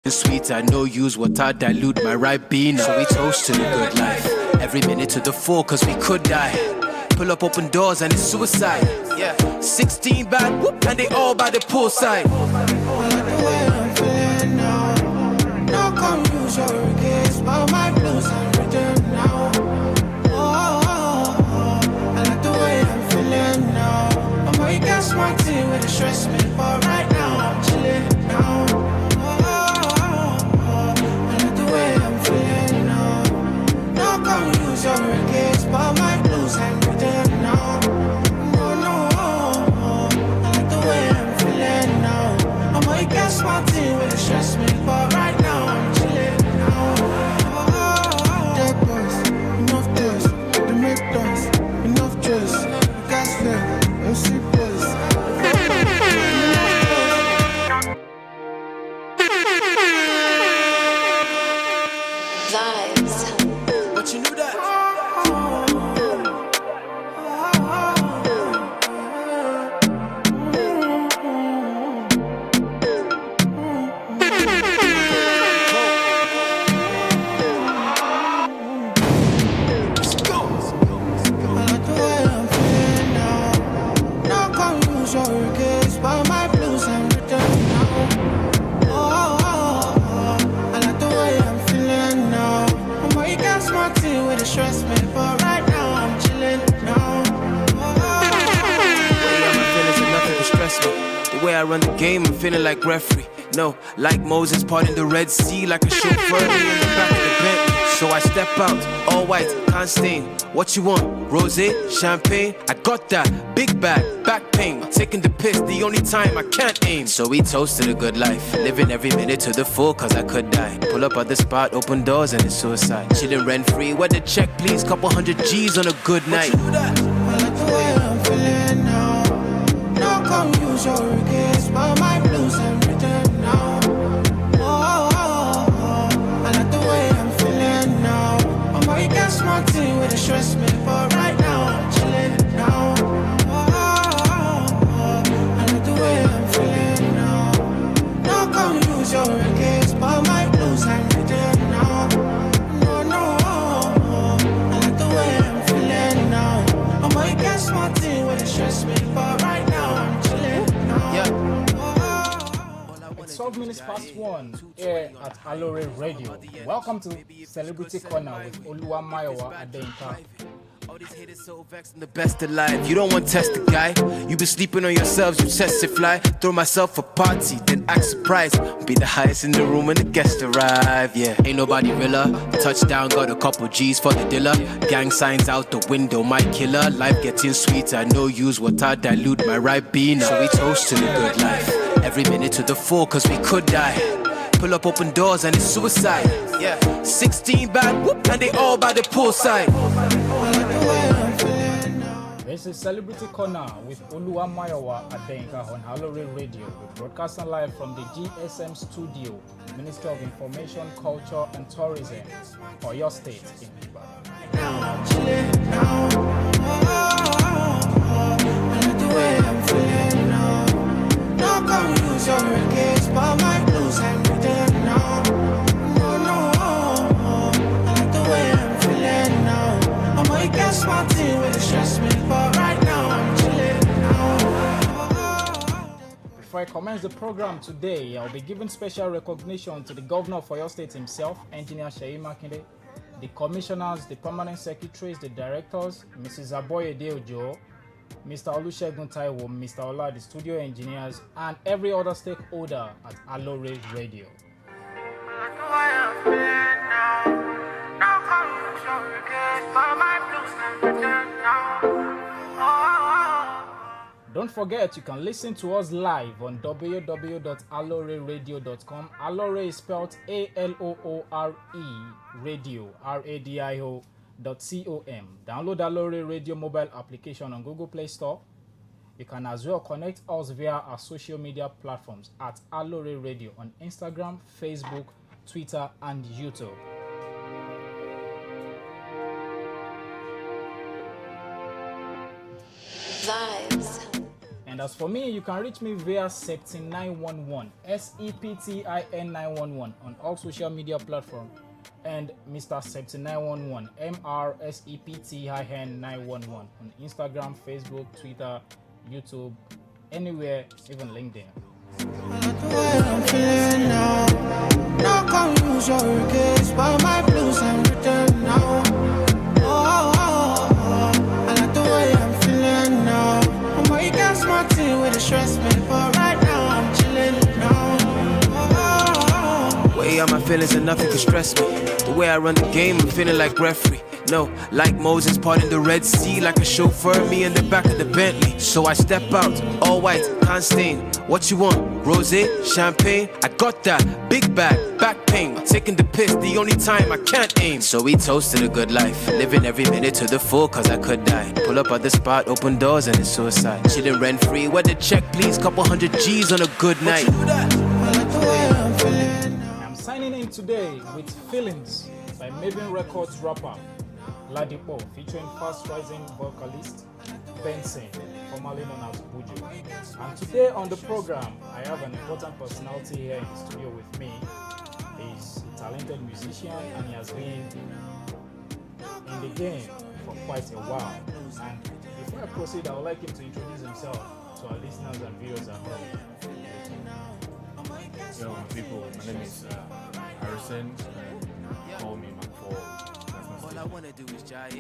Sweet, I know use what I dilute my Ribena. So we toast to the good life. Every minute to the full, cause we could die. Pull up open doors and it's suicide. Yeah, 16 bad, whoop, and they all by the poolside. I like the way I'm feeling now. No confusion, kiss, but my blues are written now. I like the way I'm feeling now. I'm already got smart team with the stress me, but right now I'm chilling now. Use your kiss, but my blues ain't written now. No, I like the way I'm feeling now. I'm gonna guess my team will stress me, but right now I'm chilling now. Dead boys, enough toys, the make dance, enough choice, gas fair, MC boys. But you knew that. Stress me, but right now I'm chilling now. My feelings are nothing to stress me. The way I run the game, I'm feeling like referee. No, like Moses parting the Red Sea, like a chauffeur in the back of the Bentley. So I step out, all white, can't stain. What you want? Rosé, champagne? I got that. Big bag, back pain. Taking the piss, the only time I can't aim. So we toasted a good life, living every minute to the full, cause I could die. Pull up at the spot, open doors, and it's suicide. Chilling rent free, where the check, please? Couple hundred G's on a good night. I like the way I'm feeling now. No confusion, kiss, but my blues ain't written now. I like the way I'm feeling now. I'm gonna get smart team with the stress me, but right now I'm chilling now. I like the way I'm feeling now. No confusion, kiss, but my blues ain't written now. No, I like the way I'm feeling now. I'm gonna get smart team with the stress me, but right now I'm chilling now. Yeah. It's 12 minutes past 1 here at Aloore Radio. Welcome to Celebrity Corner with Oluwa Mayowa Adenka. All these haters so vexed, I'm the best alive. You don't want to test the guy. You been sleeping on yourselves, you test it fly. Throw myself a party, then act surprised. Be the highest in the room when the guests arrive. Yeah, ain't nobody realer. Touchdown, got a couple G's for the dealer. Gang signs out the window, my killer. Life getting sweeter, no use what I dilute my Ribena. So we toast to the good life. Every minute to the full, cause we could die. Pull up open doors and it's suicide. Yeah, 16 bad, whoop, and they all by the poolside. This is Celebrity Corner with Oluwa Mayowa Adenka on Aloore Radio. We're broadcasting live from the GSM studio, Ministry of Information, Culture and Tourism for your state in Ibadan. Now I'm chilling now. I like the way I'm feeling now. No confusion, kiss, but my blues ain't written now. No, I like the way I'm feeling now. I'm gonna get smart team with the stress me, but right now I'm chilling now. Before I commence the program today, I'll be giving special recognition to the Governor of Oyo State himself, Engineer Seyi Makinde, the commissioners, the permanent secretaries, the directors, Mrs. Aboyede Ojo, Mr. Olusegun Taiwo, Mr. Ola, the studio engineers, and every other stakeholder at Aloore Radio. Don't forget, you can listen to us live on www.alooreradio.com. Aloore is spelled Aloore radio, radio.com. Download Aloore Radio mobile application on Google Play Store. You can as well connect us via our social media platforms at Aloore Radio on Instagram, Facebook, Twitter, and YouTube. And as for me, you can reach me via Septin911, SEPTIN 911 on all social media platforms, and Mr. Septin911, MRSEPTIN 911 on Instagram, Facebook, Twitter, YouTube, anywhere, even LinkedIn. I like the way I'm feeling now. Now come use your case, but my blues I'm written now. I like the way I'm feeling now. I'm way gas Martin with the stress me, but right now I'm chilling now. Way out my feelings and nothing can stress me. The way I run the game, I'm feeling like referee. No, like Moses parting the Red Sea, like a chauffeur, me in the back of the Bentley. So I step out, all white, can't stain. What you want? Rosé, champagne? I got that. Big bag, back pain. Taking the piss, the only time I can't aim. So we toasted a good life, living every minute to the full, cause I could die. Pull up at the spot, open doors, and it's suicide. Chillin' rent free, where the check, please? Couple hundred G's on a good night. I like the way I'm feeling now. I'm signing in today with Feelings by Maven Records rapper Ladipo, featuring fast-rising vocalist Benson, formerly known as Buju. And today on the program, I have an important personality here in the studio with me. He's a talented musician and he has been in the game for quite a while. And before I proceed, I would like him to introduce himself to our listeners and viewers at home. Yo, people, my name is Harrison. Call me McFall.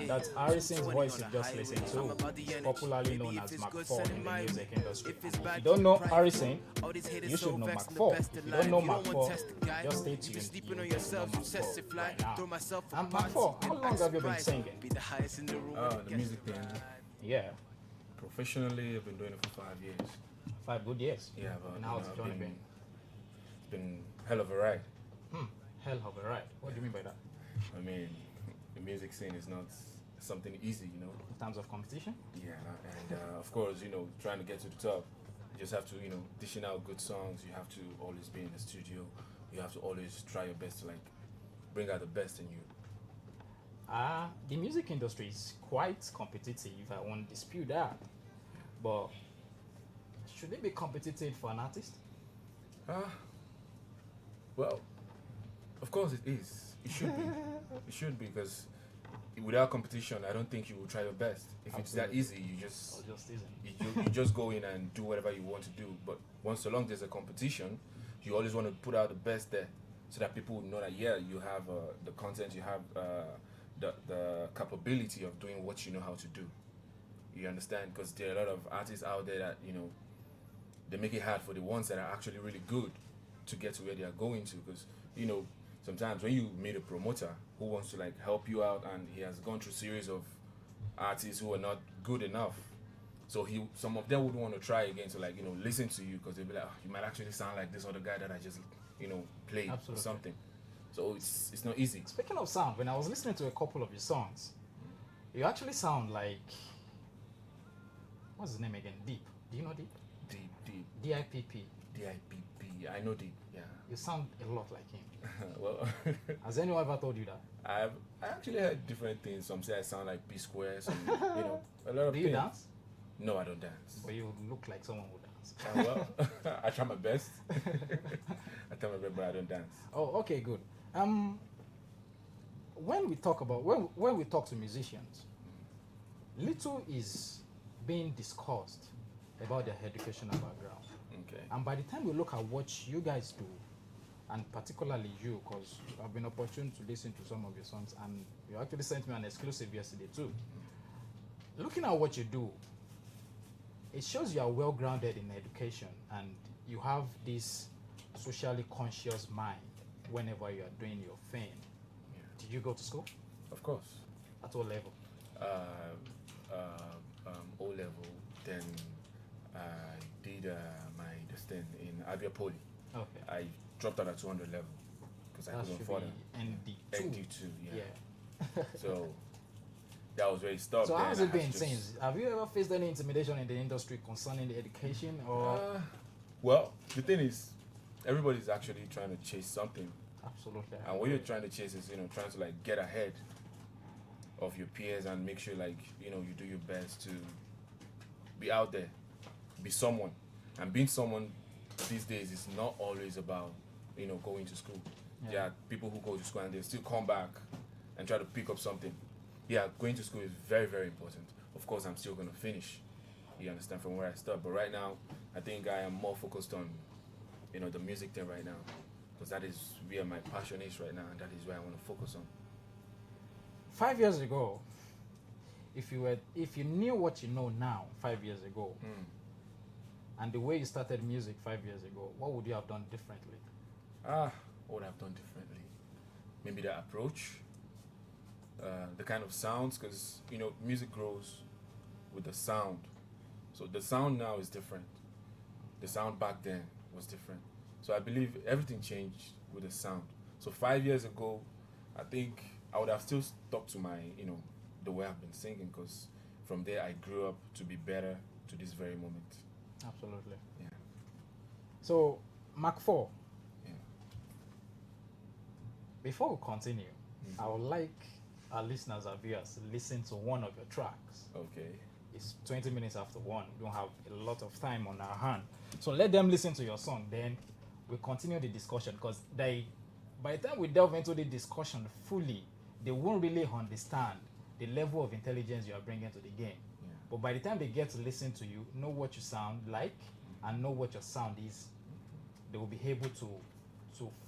That's Harrison's voice you just listened to. He's popularly known as McFall in the music industry. If you don't know Harrison, you should know McFall. If you don't know McFall, just stay tuned. You will get to know McFall right now. And McFall, how long have you been singing? The music thing. Yeah, Professionally, I've been doing it for 5 years. 5 good years. Yeah, but And how's the journey been? It's been hell of a ride. Hell of a ride. What do you mean by that? I mean, the music scene is not something easy, you know. In terms of competition? Yeah, and of course, you know, trying to get to the top, you just have to, you know, dishing out good songs. You have to always be in the studio. You have to always try your best to like bring out the best in you. The music industry is quite competitive. I won't dispute that. But should it be competitive for an artist? Well, of course it is. It should be. It should be, because without competition, I don't think you will try your best. If it's that easy, you just you just go in and do whatever you want to do. But once so long there's a competition, you always want to put out the best there, so that people will know that you have the content, you have the capability of doing what you know how to do. You understand? Because there are a lot of artists out there that, you know, they make it hard for the ones that are actually really good to get to where they are going to. Because, you know, sometimes when you meet a promoter who wants to like help you out, and he has gone through a series of artists who are not good enough, so some of them would want to try again to, like, you know, listen to you, because they'll be like, oh, you might actually sound like this other guy that I just, you know, played. Absolutely. Or something. So it's not easy. Speaking of sound, when I was listening to a couple of your songs, you actually sound like, what's his name again? Deep. Do you know Deep? Deep. D-I-P-P. D-I-P-P. I know Deep, yeah. You sound a lot like him. Well, has anyone ever told you that? I actually heard different things. Some say I sound like P Square, some, you know, a lot of Do things. you dance? No, I don't dance. But you look like someone who dance. Well, I try my best. I try my best, but I don't dance. Oh, okay, good. When we talk to musicians, little is being discussed about their educational background. Okay. And by the time we look at what you guys do, and particularly you, because I've been opportune to listen to some of your songs, and you actually sent me an exclusive yesterday too. Looking at what you do, it shows you are well-grounded in education, and you have this socially conscious mind whenever you are doing your thing. Yeah. Did you go to school? Of course. At what level? O level. Then I did my thing in Avia Poly. Okay. I dropped out at 200 level because I couldn't afford it. ND2, yeah. So that was very stopped. So how has it been since? Have you ever faced any intimidation in the industry concerning the education, or? Well, the thing is, everybody's actually trying to chase something. Absolutely. And what you're trying to chase is, you know, trying to like get ahead of your peers and make sure, like, you know, you do your best to be out there. be someone. And being someone these days is not always about, going to school. Yeah. There are people who go to school and they still come back and try to pick up something. Yeah, going to school is very, very important. Of course, I'm still going to finish, you understand, from where I start. But right now, I think I am more focused on, the music thing right now. Because that is where my passion is right now, and that is where I want to focus on. 5 years ago, if you knew what you know now 5 years ago, and the way you started music 5 years ago, what would you have done differently? What would I have done differently? Maybe the approach, the kind of sounds, because music grows with the sound. So the sound now is different. The sound back then was different. So I believe everything changed with the sound. So 5 years ago, I think I would have still stuck to my, the way I've been singing, because from there I grew up to be better to this very moment. Absolutely. Yeah. So, Mark 4, Yeah. before we continue, I would like our listeners and viewers to listen to one of your tracks. Okay. It's 20 minutes after 1. We don't have a lot of time on our hand. So let them listen to your song, then we'll continue the discussion, because by the time we delve into the discussion fully, they won't really understand the level of intelligence you are bringing to the game. Yeah. But by the time they get to listen to you, know what you sound like, and know what your sound is, they will be able to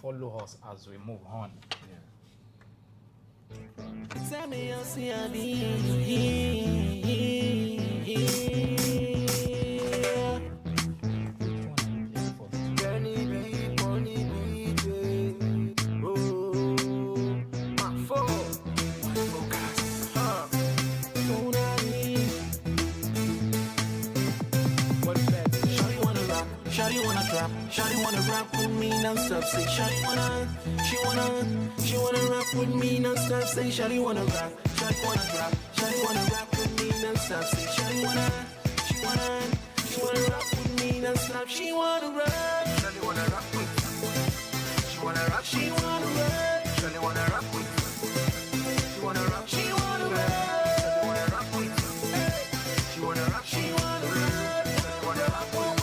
follow us as we move on. Yeah. Tell me you'll see a Shawty wanna rock with me non-stop, say Shawty wanna rock with me non-stop, say Shawty wanna rock, Shawty wanna rock with me non-stop, say Shawty wanna rock with me non-stop, she wanna rock, Shawty wanna rock with me, she wanna rock, she wanna rock, Shawty wanna rock with me, she wanna rock, she wanna rock, Shawty wanna rock with me, she wanna rock, she wanna rock, Shawty wanna rock with me.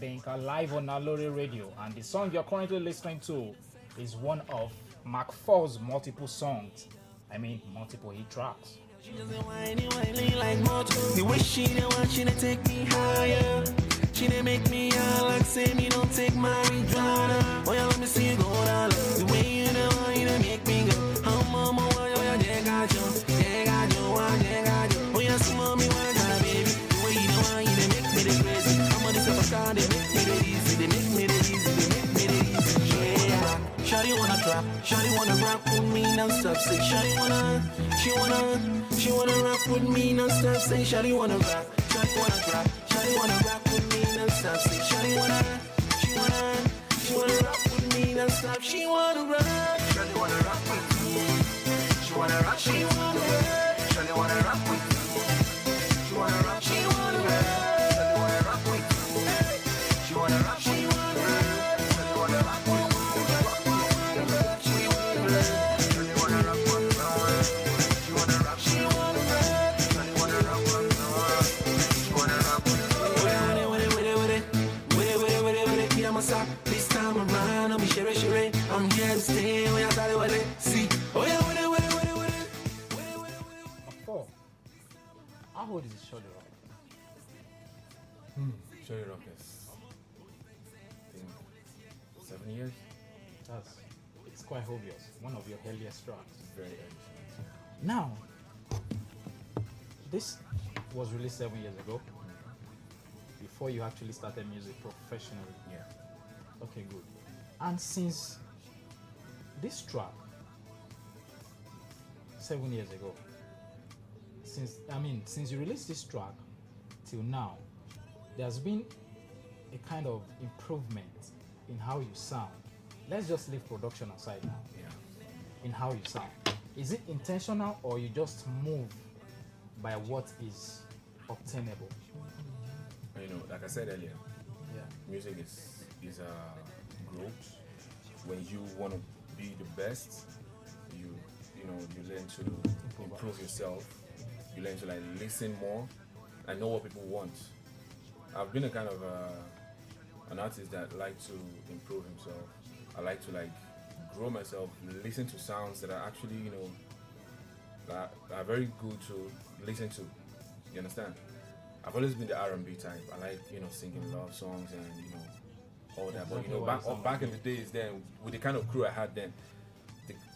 Denka live on Aloore Radio, and the song you're currently listening to is one of Mark 4's multiple songs. I mean, multiple hit tracks. She doesn't whiny like motor. The way she don't want, she done take me higher. She done make me out like say me don't take marijuana. Oh yeah, let me see you go down. The way you done make me go. How mama why you got you? Oh yeah, see mommy why that baby. The way you done make me the crazy. I'm on this upper they make me the easy. They make me the easy. They make me the easy. Yeah. Shawty wanna drop, Shawty wanna rock with me non-stop. Say Shawty she wanna rock with me non-stop. Say Shawty wanna rock, Shawty wanna drop, Shawty wanna rock with me non-stop. Say Shawty wanna rock with me non-stop. She wanna rock, Shawty wanna rock with me. She wanna rock, she wanna rock, Shawty wanna rock with me. She wanna rock, she wanna rock, Shawty wanna rock with me. She wanna rock, she wanna rock, Shawty wanna rock with me. This time around, I'll be shere. I'm here to stay. When I thought it was see. Oh yeah, Four. How old is Shawty Rock? Shawty Rock is, I think, 7 years. It's quite obvious. One of your earliest tracks. Very early. Now, this was released 7 years ago. Before you actually started music professionally. Yeah. Okay, good. And since this track, 7 years ago, since you released this track till now, there's been a kind of improvement in how you sound. Let's just leave production aside now. Yeah. In how you sound. Is it intentional or you just move by what is obtainable? Like I said earlier, Yeah. music is a growth. When you want to be the best, you know you learn to improve yourself. You learn to like listen more and know what people want. I've been a kind of an artist that like to improve himself. I like to like grow myself, listen to sounds that are actually that are very good to listen to. You understand? I've always been the R&B type. I like singing love songs and all that. Exactly. But back in the days then, with the kind of crew I had then,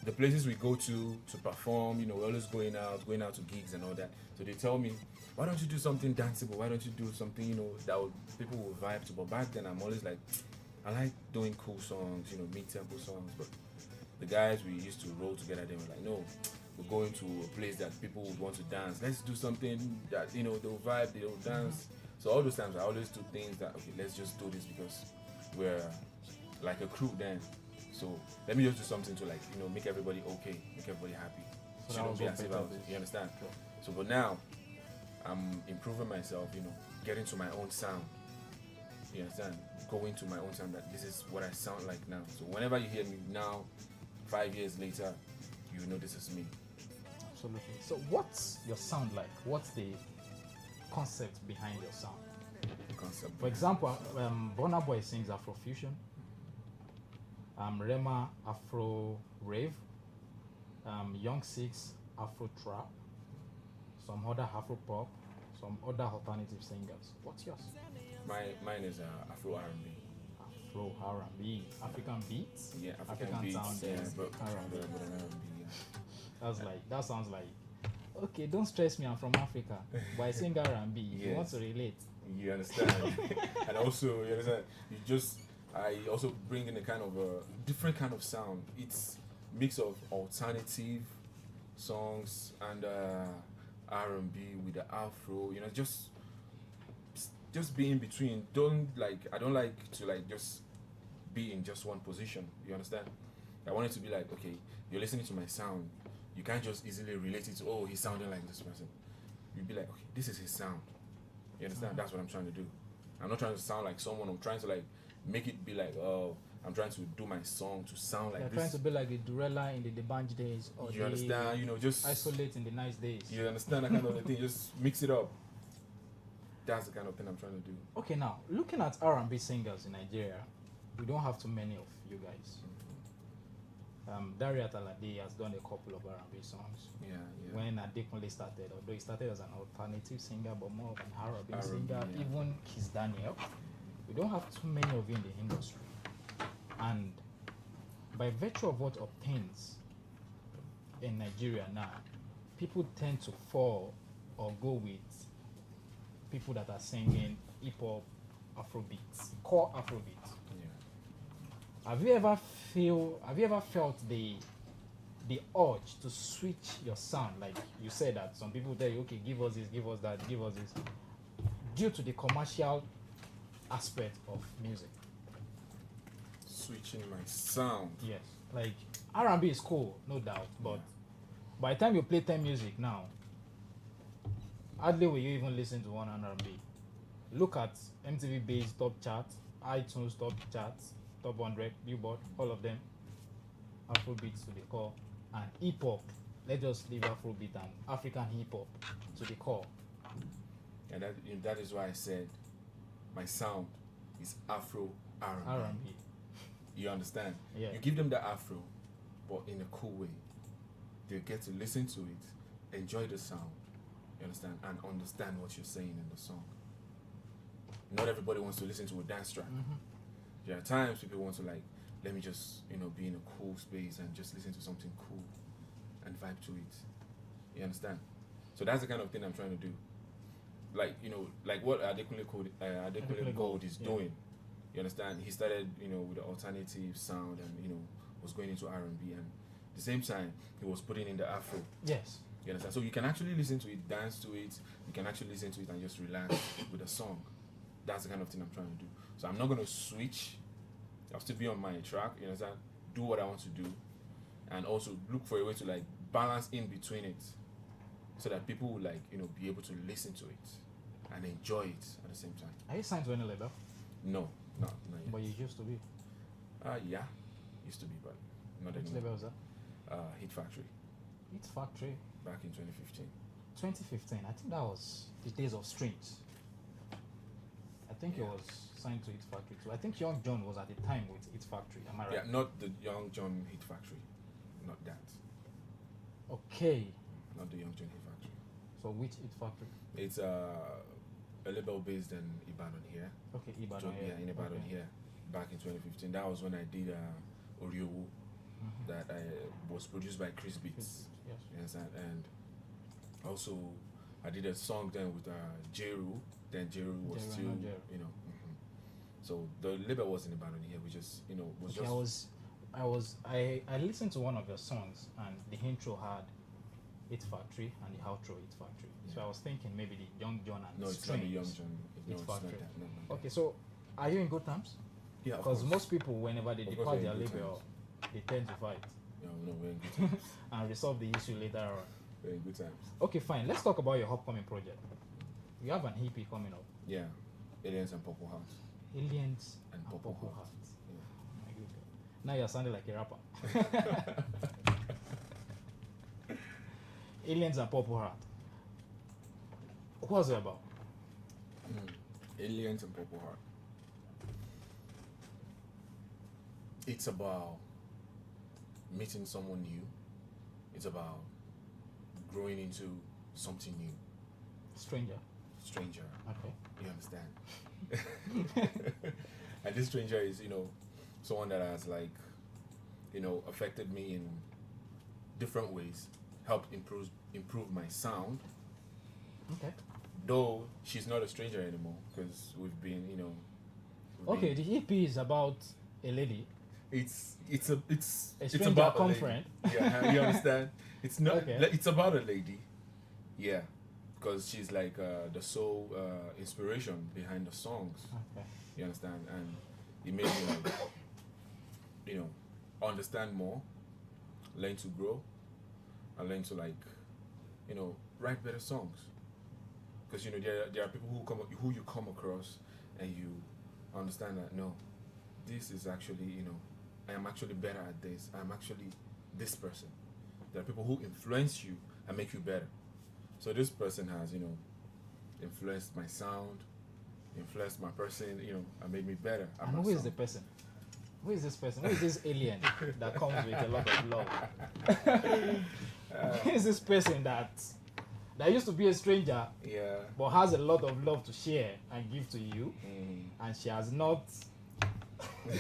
the places we go to perform, we're always going out to gigs and all that. So they tell me, why don't you do something danceable? Why don't you do something that people will vibe to? But back then I'm always like, I like doing cool songs, mid-tempo songs. But the guys we used to roll together, they were like, no, we're going to a place that people would want to dance. Let's do something that they'll vibe, they'll dance. So all those times I always do things that, okay, let's just do this because we're like a crew then. So let me just do something to like make everybody okay, make everybody happy. So Shouldn't be as if you understand? Sure. So but now I'm improving myself, getting to my own sound. You understand? Going to my own sound, that this is what I sound like now. So whenever you hear me now, 5 years later, you know this is me. Absolutely. So what's your sound like? What's the concept behind your sound? Concept. For example, Burna Boy sings Afrofusion. Rema Afro Rave. Young Six Afro Trap. Some other Afro Pop. Some other alternative singers. What's yours? Mine is Afro R&B. Afro R&B. African beats. Yeah, African beats. sound. Yeah, Yes. but R&B. R&B. That sounds like. Okay, don't stress me. I'm from Africa, but I sing R&B. If you want to relate. You understand? And also, you understand? I also bring in a kind of a different kind of sound. It's mix of alternative songs and R&B with the Afro. Just be in between. I don't like to like just be in just one position. You understand? I want it to be like, okay, you're listening to my sound. You can't just easily relate it to, oh, he's sounding like this person. You'd be like, okay, this is his sound. You understand? That's what I'm trying to do. I'm not trying to sound like someone. I'm trying to like make it be like, oh, I'm trying to do my song to sound like You're this. trying to be like the Durella in the Debanj days, or You understand? Just Isolate in the nice days. You understand that kind of a thing? Just mix it up. That's the kind of thing I'm trying to do. Okay, now looking at R&B singers in Nigeria, we don't have too many of you guys. Daria Talade has done a couple of R&B songs. Yeah. When Adekunle started, although he started as an alternative singer, but more of an R&B R&B, singer, yeah. even Kiss Daniel. We don't have too many of you in the industry. And by virtue of what obtains in Nigeria now, people tend to fall or go with people that are singing hip-hop, Afrobeats, core Afrobeats. Yeah. Have you ever felt the urge to switch your sound? Like you said that some people tell you, okay, give us this, give us that, give us this, due to the commercial aspect of music. Switching my sound. Yes, like R&B is cool, no doubt, but by the time you play 10 music now, hardly will you even listen to one R&B. Look at MTV Base top charts, iTunes top charts, top 100, Billboard, all of them. Afrobeats to the core, and hip hop. Let's just leave Afrobeat and African hip hop to the core. And that is why I said my sound is Afro R&B. R&B. You understand? Yeah. You give them the Afro, but in a cool way. They get to listen to it, enjoy the sound, you understand, and understand what you're saying in the song. Not everybody wants to listen to a dance track. There are times people want to like, let me just be in a cool space and just listen to something cool and vibe to it. You understand? So that's the kind of thing I'm trying to do. Like like what Adekunle Gold is doing. You understand? He started with the alternative sound and was going into R&B, and at the same time he was putting in the Afro. Yes. You understand? So you can actually listen to it, dance to it. You can actually listen to it and just relax with the song. That's the kind of thing I'm trying to do. So I'm not gonna switch. I'll still be on my track. You understand? Do what I want to do, and also look for a way to like balance in between it, so that people will like be able to listen to it and enjoy it at the same time. Are you signed to any label? No, not yet. But you used to be. Yeah, used to be, but not Which anymore. label was that? Hit Factory Hit Factory, back in 2015. 2015. I think that was the days of Strings. I think he Yeah. was signed to Hit Factory too. I think Young John was at the time with Hit Factory. Am I right? Yeah, not the Young John Hit Factory, not that, Okay. not the Young John Hit Factory. So which Hit Factory? It's a label based in Ibadan here. Okay, Ibadan. Yeah, in Ibadan Okay. here, back in 2015. That was when I did Oriowu, Mhm. that was produced by Chris Beats. Yes. You understand? And also, I did a song then with Jeru. Then Jeru was Jeru, I still, know Jeru. you know. So the label was in Ibadan here. We just, you know, was Okay, just. I listened to one of your songs and the intro had Hit Factory and the outro Hit Factory. So Yeah. I was thinking maybe the Young John and No, it's not the Strings. Young John. No, Hit it's not Factory. that. No. Okay, so are you in good terms? Yeah, of Because course. most people, whenever they Of course depart we're their in good label, they tend to fight No, we're in good times. and resolve the issue later on. We're in good times. Okay, fine. Let's talk about your upcoming project. You have an EP coming up, Yeah, Aliens and Purple Hearts. Aliens And and Purple Purple Hearts. Hearts. Yeah. My good God. Now you're sounding like a rapper. Aliens and Purple Heart. What's it about? Aliens and Purple Heart. It's about meeting someone new. It's about growing into something new. Stranger. Stranger. Okay. You understand? And this stranger is, you know, someone that has like, you know, affected me in different ways, helped improve my sound. Okay. Though she's not a stranger anymore because we've been, you know. Okay, the EP is about a lady. It's A it's stranger about a come lady. friend. Yeah, you understand? It's not. Okay. It's about a lady. Yeah, because she's like the sole inspiration behind the songs. Okay. You understand? And it made me like, you know, understand more, learn to grow, and learn to like, you know, write better songs. Because you know there are people who you come across and you understand that no, this is actually, you know, I am actually better at this. I'm actually this person. There are people who influence you and make you better. So this person has, you know, influenced my sound, influenced my person, you know, and made me better at And my who is sound. the person? Who is this person? Who is this alien that comes with a lot of love? Who is this person that used to be a stranger Yeah. but has a lot of love to share and give to you, Mm. and she has not?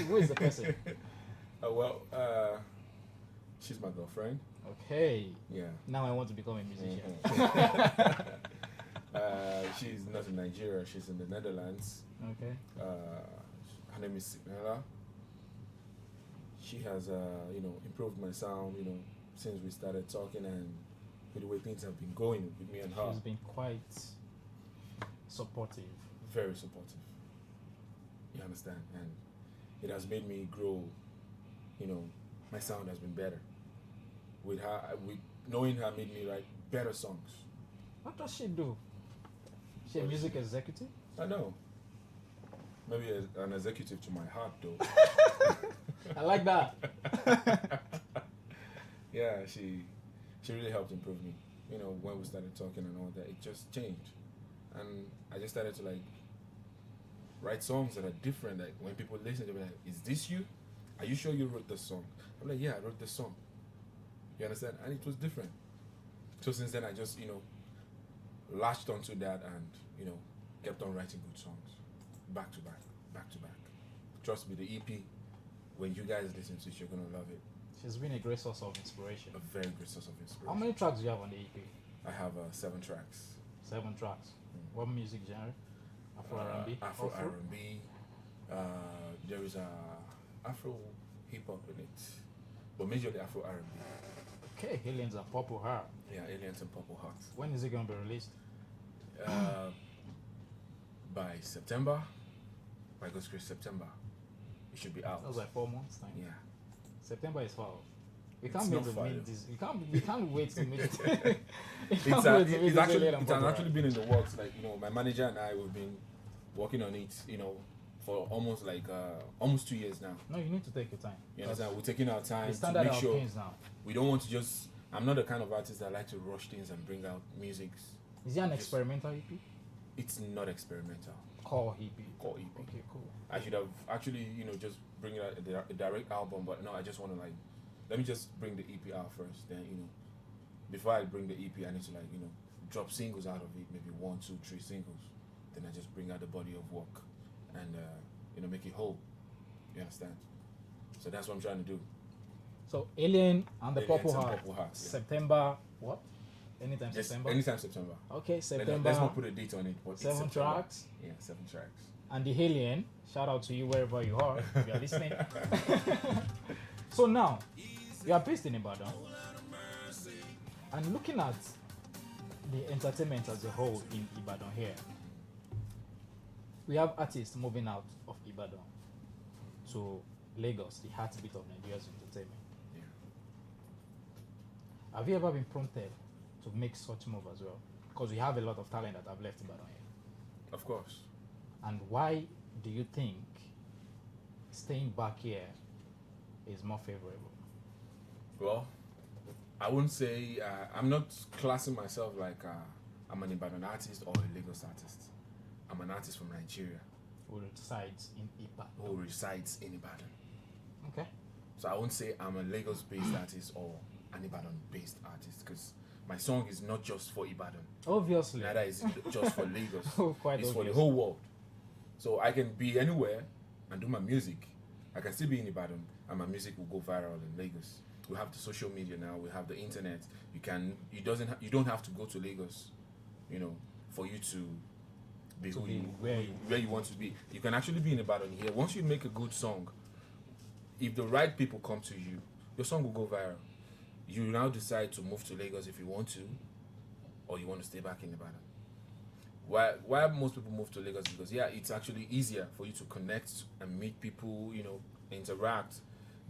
Who is the person? Well, she's my girlfriend. Okay, Yeah. now I want to become a musician. She's not in Nigeria. She's in the Netherlands. Okay. Her name is Signala. She has, you know, improved my sound, you know, since we started talking and with the way things have been going with me and her. She's been quite supportive. Very supportive. You understand? And it has made me grow, you know, my sound has been better. With her, with knowing her made me write better songs. What does she do? She a What is music she? executive? I know. Maybe an executive to my heart, though. I like that. Yeah, she really helped improve me. You know, when we started talking and all that, it just changed, and I just started to like write songs that are different. Like when people listen, they'll be like, "Is this you? Are you sure you wrote this song?" I'm like, "Yeah, I wrote this song." You understand? And it was different. So since then, I just, you know, latched onto that and, you know, kept on writing good songs, back to back, back to back. Trust me, the EP, when you guys listen to it, you're gonna love it. She's been a great source of inspiration. A very great source of inspiration. How many tracks do you have on the EP? I have 7 tracks. 7 tracks. What music genre? Afro R&B? Afro R&B. There is a Afro hip hop in it, but majorly Afro R&B. Okay, Aliens and Purple Heart. Yeah, Aliens and Purple Hearts. When is it going to be released? By September, by God's grace, September, it should be out. That was like 4 months time. Yeah. September is far off. We It's can't not wait to far, meet yeah. this. We can't wait to meet. We It's, can't wait to meet it's this actually Alien and it has Purple actually been in the works. Like, you know, my manager and I, we've been working on it, you know, for almost like almost 2 years now. No, you need to take your time. You understand? We're taking our time The to standard make of sure things now. we don't want to just. I'm not the kind of artist that like to rush things and bring out music. Is it an Just- experimental EP? It's not experimental. Core EP. Core EP. Okay, cool. I should have actually, just bring out a direct album, but no, I just want to let me just bring the EP out first. Then before I bring the EP, I need to drop singles out of it, maybe 1, 2, 3 singles. Then I just bring out the body of work, and make it whole. You understand? So that's what I'm trying to do. So Alien and the Aliens Purple and Heart. Purple Hearts, yeah. September what? Anytime Just September. anytime September. Okay, September. Let's not put a date on it. But it's 7 September. tracks. Yeah, 7 tracks. And the Alien. Shout out to you wherever you are if you are listening. So now you are based in Ibadan, and looking at the entertainment as a whole in Ibadan here, we have artists moving out of Ibadan to Lagos, the heartbeat of Nigeria's entertainment. Yeah. Have you ever been prompted to make such move as well? Because we have a lot of talent that have left Ibadan here. Of course. And why do you think staying back here is more favorable? Well, I wouldn't say I'm not classing myself like I'm an Ibadan artist or a Lagos artist. I'm an artist from Nigeria Who resides in Ibadan? who resides in Ibadan. Okay. So I won't say I'm a Lagos-based artist or an Ibadan-based artist, because my song is not just for Ibadan. Obviously. Neither is it just for Lagos. Oh, quite It's for the obvious. whole world. So I can be anywhere and do my music. I can still be in Ibadan and my music will go viral in Lagos. We have the social media now. We have the internet. You don't have to go to Lagos, for you to be To who be you where you want to be. You can actually be in Ibadan here. Once you make a good song, if the right people come to you, your song will go viral. You now decide to move to Lagos if you want to, or you want to stay back in Ibadan. Why most people move to Lagos? Because it's actually easier for you to connect and meet people, interact,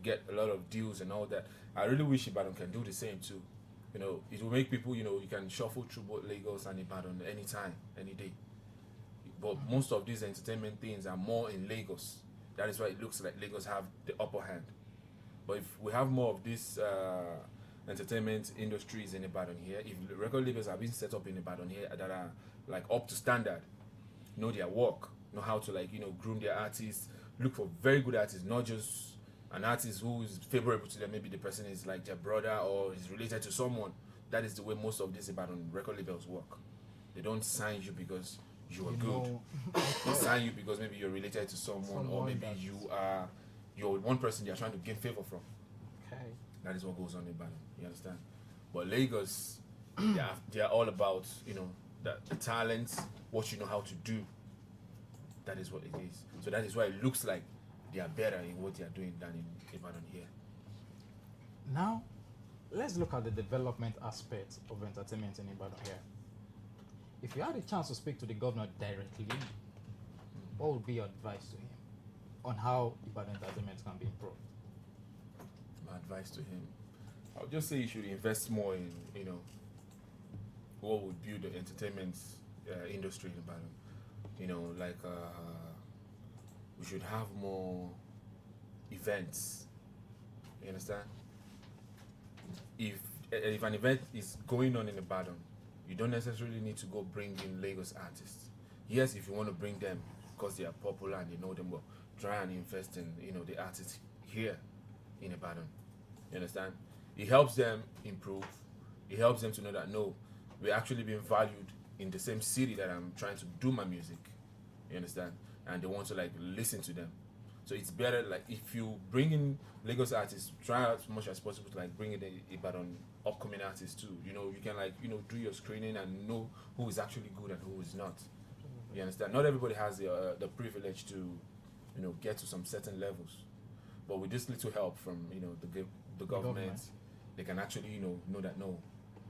get a lot of deals and all that. I really wish Ibadan can do the same too. It will make people, you can shuffle through both Lagos and Ibadan anytime, any day. But most of these entertainment things are more in Lagos. That is why it looks like Lagos have the upper hand. But if we have more of these entertainment industries in Ibadan here, if record labels have been set up in Ibadan here that are like up to standard, know their work, know how to groom their artists, look for very good artists, not just an artist who is favorable to them. Maybe the person is like their brother or is related to someone. That is the way most of these Ibadan record labels work. They don't sign you because you are good. They sign you because maybe you're related to someone or maybe you're one person they are trying to gain favor from. Okay. That is what goes on in Ibadan. You understand? But Lagos, they are all about the talent, what you know how to do. That is what it is. So that is why it looks like they are better in what they are doing than in Ibadan here. Now, let's look at the development aspect of entertainment in Ibadan here. If you had a chance to speak to the governor directly, what would be your advice to him on how Ibadan entertainment can be improved? My advice to him, I would just say he should invest more in what would build the entertainment industry in Ibadan. We should have more events. You understand? If an event is going on in Ibadan, you don't necessarily need to go bring in Lagos artists. Yes, if you want to bring them because they are popular and you know them well, try and invest in the artists here in Ibadan. You understand? It helps them improve. It helps them to know that no, we're actually being valued in the same city that I'm trying to do my music. You understand? And they want to listen to them. So it's better if you bring in Lagos artists, try as much as possible to bring in the Ibadan upcoming artists too. You can do your screening and know who is actually good and who is not. You understand? Not everybody has the privilege to get to some certain levels. But with this little help from the government, they can actually know that no,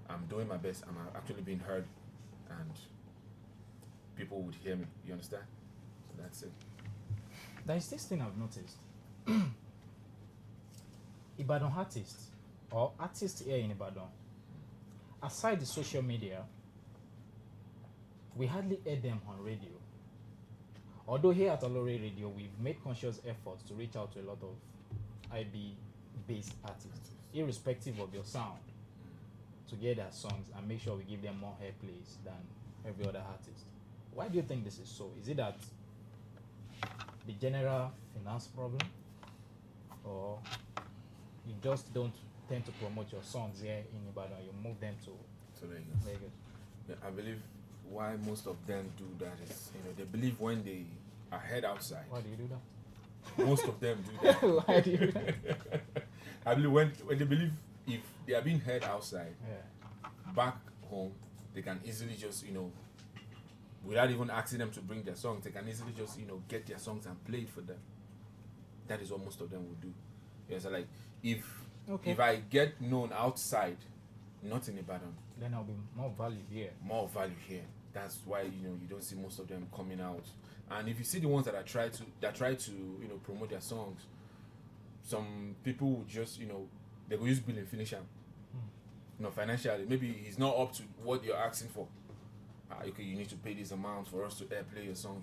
I'm doing my best. I'm actually being heard, and people would hear me. You understand? So that's it. There is this thing I've noticed. Ibadan artists or artists here in Ibadan, aside the social media, we hardly hear them on radio Although here at Aloore Radio, we've made conscious efforts to reach out to a lot of IB-based artists, irrespective of your sound, to get their songs and make sure we give them more airplays than every other artist. Why do you think this is so? Is it that the general finance problem, or you just don't tend to promote your songs here in Ibadan? You move them to Lagos. Lagos. Yeah, I believe why most of them do that is, they believe when they are head outside. Why do you do that? Most of them do that. Why do you do that? I believe when they believe if they are being heard outside, Yeah. back home, they can easily just, without even asking them to bring their songs, they can easily just, get their songs and play it for them. That is what most of them will do. Yeah, so like, if I get known outside, not in Ibadan, Then I'll be more value here. more value here. That's why you don't see most of them coming out. And if you see the ones that try to promote their songs, some people will just they will use billing finish him. Financially, maybe he's not up to what you're asking for. Okay, you need to pay this amount for us to airplay your song.